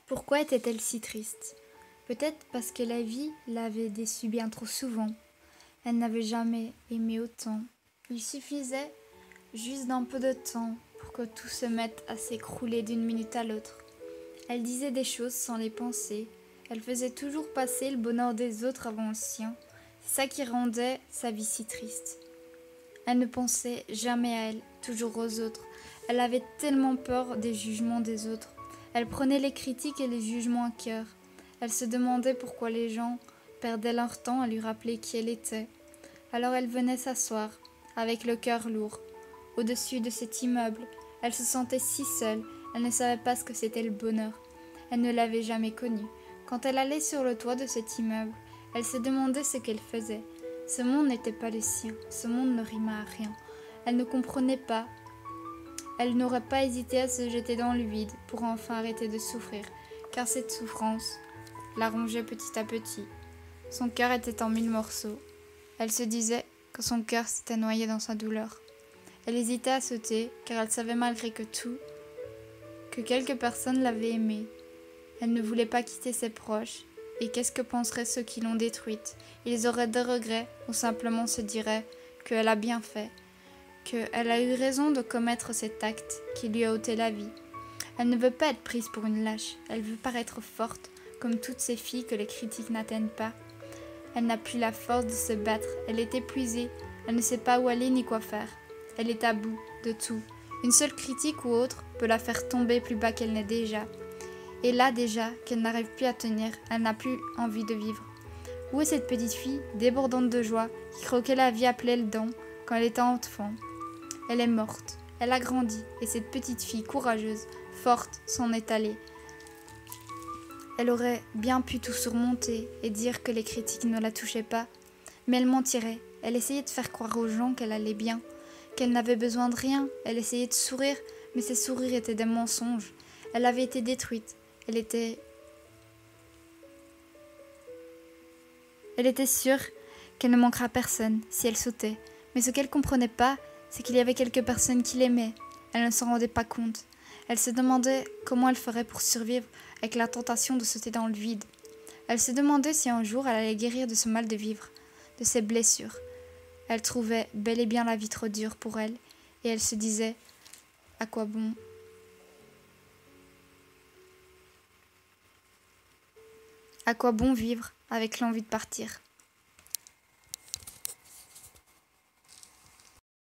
Pourquoi était-elle si triste? Peut-être parce que la vie l'avait déçue bien trop souvent. Elle n'avait jamais aimé autant. Il suffisait juste d'un peu de temps pour que tout se mette à s'écrouler d'une minute à l'autre. Elle disait des choses sans les penser. Elle faisait toujours passer le bonheur des autres avant le sien. C'est ça qui rendait sa vie si triste. Elle ne pensait jamais à elle, toujours aux autres. Elle avait tellement peur des jugements des autres. Elle prenait les critiques et les jugements à cœur. Elle se demandait pourquoi les gens perdaient leur temps à lui rappeler qui elle était. Alors elle venait s'asseoir, avec le cœur lourd, au-dessus de cet immeuble. Elle se sentait si seule, elle ne savait pas ce que c'était le bonheur. Elle ne l'avait jamais connu. Quand elle allait sur le toit de cet immeuble, elle se demandait ce qu'elle faisait. Ce monde n'était pas le sien, ce monde ne rimait à rien. Elle ne comprenait pas. Elle n'aurait pas hésité à se jeter dans le vide pour enfin arrêter de souffrir, car cette souffrance la rongeait petit à petit. Son cœur était en 1000 morceaux. Elle se disait que son cœur s'était noyé dans sa douleur. Elle hésitait à sauter, car elle savait malgré que tout, que quelques personnes l'avaient aimée. Elle ne voulait pas quitter ses proches, et qu'est-ce que penseraient ceux qui l'ont détruite? Ils auraient des regrets, ou simplement se diraient qu'elle a bien fait, qu'elle a eu raison de commettre cet acte qui lui a ôté la vie. Elle ne veut pas être prise pour une lâche, elle veut paraître forte, comme toutes ces filles que les critiques n'atteignent pas. Elle n'a plus la force de se battre, elle est épuisée, elle ne sait pas où aller ni quoi faire. Elle est à bout de tout. Une seule critique ou autre peut la faire tomber plus bas qu'elle n'est déjà. Et là déjà, qu'elle n'arrive plus à tenir, elle n'a plus envie de vivre. Où est cette petite fille, débordante de joie, qui croquait la vie à pleines dents quand elle était enfant? Elle est morte, elle a grandi, et cette petite fille courageuse, forte, s'en est allée. Elle aurait bien pu tout surmonter et dire que les critiques ne la touchaient pas, mais elle mentirait. Elle essayait de faire croire aux gens qu'elle allait bien, qu'elle n'avait besoin de rien. Elle essayait de sourire, mais ses sourires étaient des mensonges. Elle avait été détruite. Elle était sûre qu'elle ne manquera personne si elle sautait. Mais ce qu'elle comprenait pas, c'est qu'il y avait quelques personnes qui l'aimaient. Elle ne s'en rendait pas compte. Elle se demandait comment elle ferait pour survivre avec la tentation de sauter dans le vide. Elle se demandait si un jour elle allait guérir de ce mal de vivre, de ses blessures. Elle trouvait bel et bien la vie trop dure pour elle, et elle se disait « À quoi bon ? À quoi bon vivre avec l'envie de partir ?»